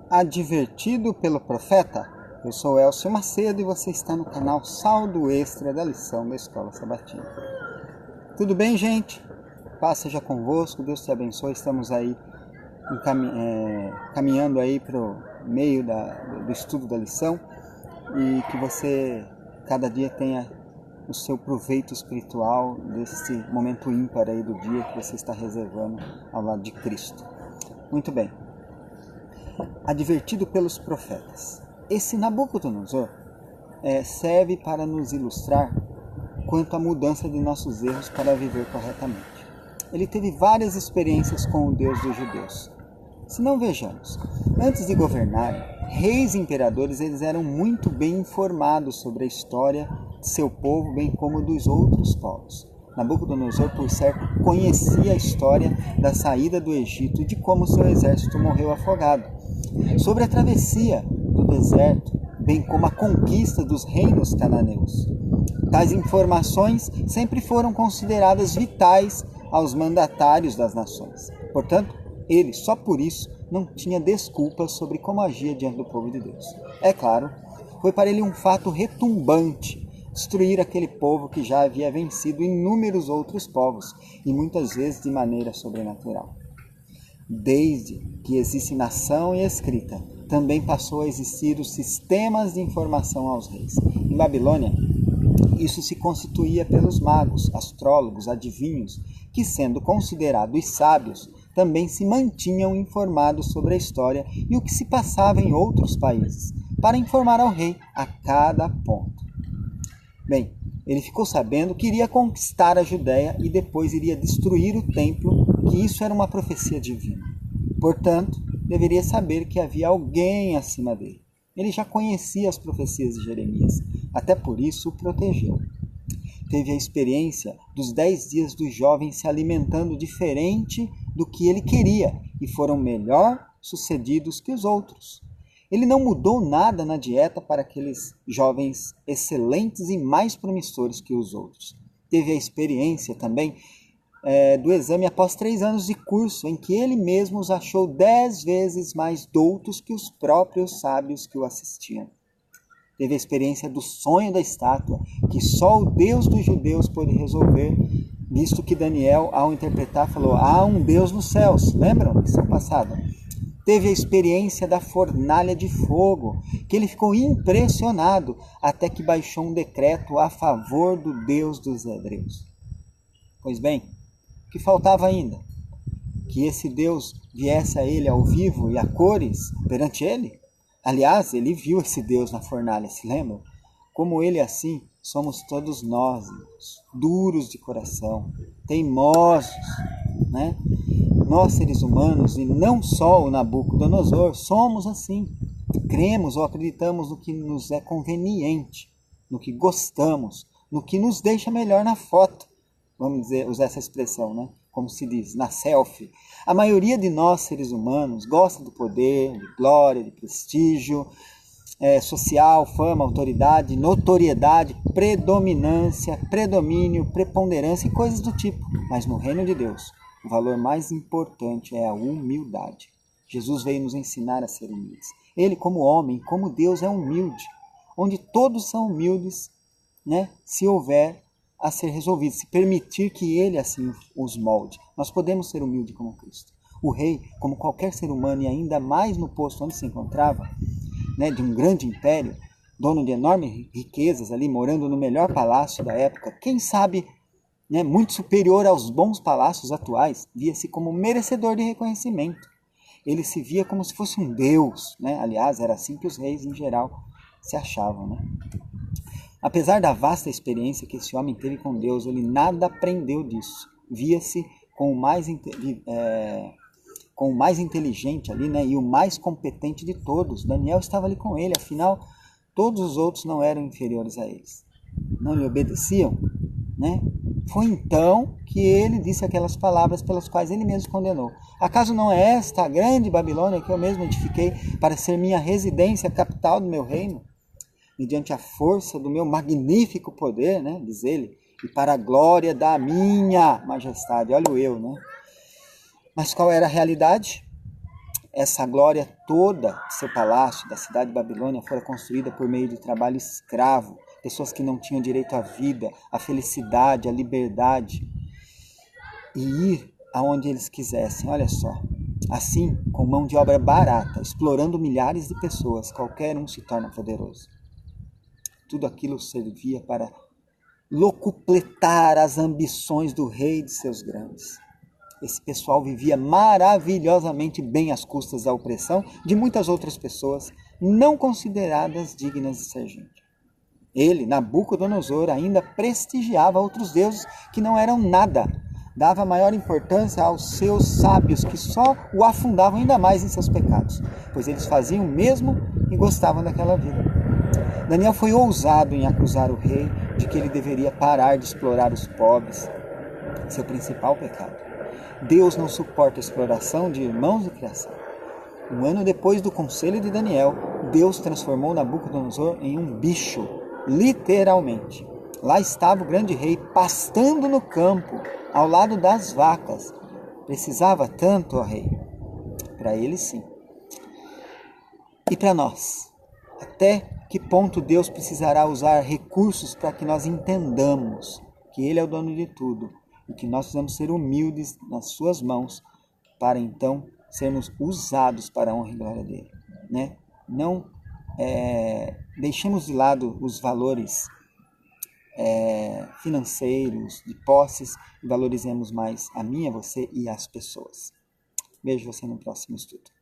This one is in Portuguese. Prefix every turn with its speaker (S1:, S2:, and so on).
S1: advertido pelo profeta? Eu sou Elcio Macedo e você está no canal Saldo Extra da lição da Escola Sabatina. Tudo bem, gente? Paz seja convosco, Deus te abençoe. Estamos aí caminhando aí para o meio do estudo da lição e que você cada dia tenha o seu proveito espiritual desse momento ímpar aí do dia que você está reservando ao lado de Cristo. Muito bem. Advertido pelos profetas. Esse Nabucodonosor serve para nos ilustrar quanto à mudança de nossos erros para viver corretamente. Ele teve várias experiências com o Deus dos judeus. Se não vejamos, antes de governarem, reis e imperadores eles eram muito bem informados sobre a história de seu povo, bem como dos outros povos. Nabucodonosor, por certo, conhecia a história da saída do Egito e de como seu exército morreu afogado, sobre a travessia do deserto, bem como a conquista dos reinos cananeus. Tais informações sempre foram consideradas vitais aos mandatários das nações. Portanto, ele, só por isso, não tinha desculpas sobre como agia diante do povo de Deus. É claro, foi para ele um fato retumbante destruir aquele povo que já havia vencido inúmeros outros povos, e muitas vezes de maneira sobrenatural. Desde que existe nação e escrita, também passou a existir os sistemas de informação aos reis. Em Babilônia, isso se constituía pelos magos, astrólogos, adivinhos, que, sendo considerados sábios, também se mantinham informados sobre a história e o que se passava em outros países, para informar ao rei a cada ponto. Bem, ele ficou sabendo que iria conquistar a Judéia e depois iria destruir o templo, que isso era uma profecia divina. Portanto, deveria saber que havia alguém acima dele. Ele já conhecia as profecias de Jeremias, até por isso o protegeu. Teve a experiência dos 10 dias dos jovens se alimentando diferente do que ele queria e foram melhor sucedidos que os outros. Ele não mudou nada na dieta para aqueles jovens excelentes e mais promissores que os outros. Teve a experiência também do exame após 3 anos de curso, em que ele mesmo os achou 10 vezes mais doutos que os próprios sábios que o assistiam. Teve a experiência do sonho da estátua, que só o Deus dos judeus pôde resolver, visto que Daniel, ao interpretar, falou: há um Deus nos céus. Lembram? Lição passada. Teve a experiência da fornalha de fogo, que ele ficou impressionado, até que baixou um decreto a favor do Deus dos hebreus. Pois bem, o que faltava ainda? Que esse Deus viesse a ele ao vivo e a cores perante ele? Aliás, ele viu esse Deus na fornalha, se lembra? Como ele assim, somos todos nós, duros de coração, teimosos, né? Nós, seres humanos, e não só o Nabucodonosor, somos assim. Cremos ou acreditamos no que nos é conveniente, no que gostamos, no que nos deixa melhor na foto. Vamos usar essa expressão, né? Como se diz, na selfie. A maioria de nós, seres humanos, gosta do poder, de glória, de prestígio social, fama, autoridade, notoriedade, predominância, predomínio, preponderância e coisas do tipo. Mas no reino de Deus, o valor mais importante é a humildade. Jesus veio nos ensinar a ser humildes. Ele, como homem, como Deus, é humilde. Onde todos são humildes, né? Se houver a ser resolvido, se permitir que ele assim os molde. Nós podemos ser humildes como Cristo. O rei, como qualquer ser humano, e ainda mais no posto onde se encontrava, né, de um grande império, dono de enormes riquezas ali, morando no melhor palácio da época, quem sabe, né, muito superior aos bons palácios atuais, via-se como merecedor de reconhecimento. Ele se via como se fosse um deus, né? Aliás, era assim que os reis em geral se achavam, né? Apesar da vasta experiência que esse homem teve com Deus, ele nada aprendeu disso. Via-se com o mais inteligente ali, né? E o mais competente de todos. Daniel estava ali com ele, afinal, todos os outros não eram inferiores a eles. Não lhe obedeciam, né? Foi então que ele disse aquelas palavras pelas quais ele mesmo condenou. Acaso não é esta a grande Babilônia que eu mesmo edifiquei para ser minha residência, capital do meu reino? Mediante a força do meu magnífico poder, né, diz ele, e para a glória da minha majestade. Olha o eu, né? Mas qual era a realidade? essa glória toda de seu palácio, da cidade de Babilônia, fora construída por meio de trabalho escravo, pessoas que não tinham direito à vida, à felicidade, à liberdade, e ir aonde eles quisessem. Olha só, assim, com mão de obra barata, explorando milhares de pessoas, qualquer um se torna poderoso. Tudo aquilo servia para locupletar as ambições do rei e de seus grandes. Esse pessoal vivia maravilhosamente bem às custas da opressão de muitas outras pessoas não consideradas dignas de ser gente. Ele, Nabucodonosor, ainda prestigiava outros deuses que não eram nada. Dava maior importância aos seus sábios, que só o afundavam ainda mais em seus pecados, pois eles faziam o mesmo e gostavam daquela vida. Daniel foi ousado em acusar o rei de que ele deveria parar de explorar os pobres, seu principal pecado. Deus não suporta a exploração de irmãos de criação. Um ano depois do conselho de Daniel, Deus transformou Nabucodonosor em um bicho, literalmente. Lá estava o grande rei pastando no campo, ao lado das vacas. Precisava tanto, ó rei? Para ele, sim. E para nós? Até que ponto Deus precisará usar recursos para que nós entendamos que Ele é o dono de tudo e que nós precisamos ser humildes nas suas mãos para então sermos usados para a honra e glória dele, né? Não deixemos de lado os valores financeiros, de posses, e valorizemos mais a mim, a você e as pessoas. Vejo você no próximo estudo.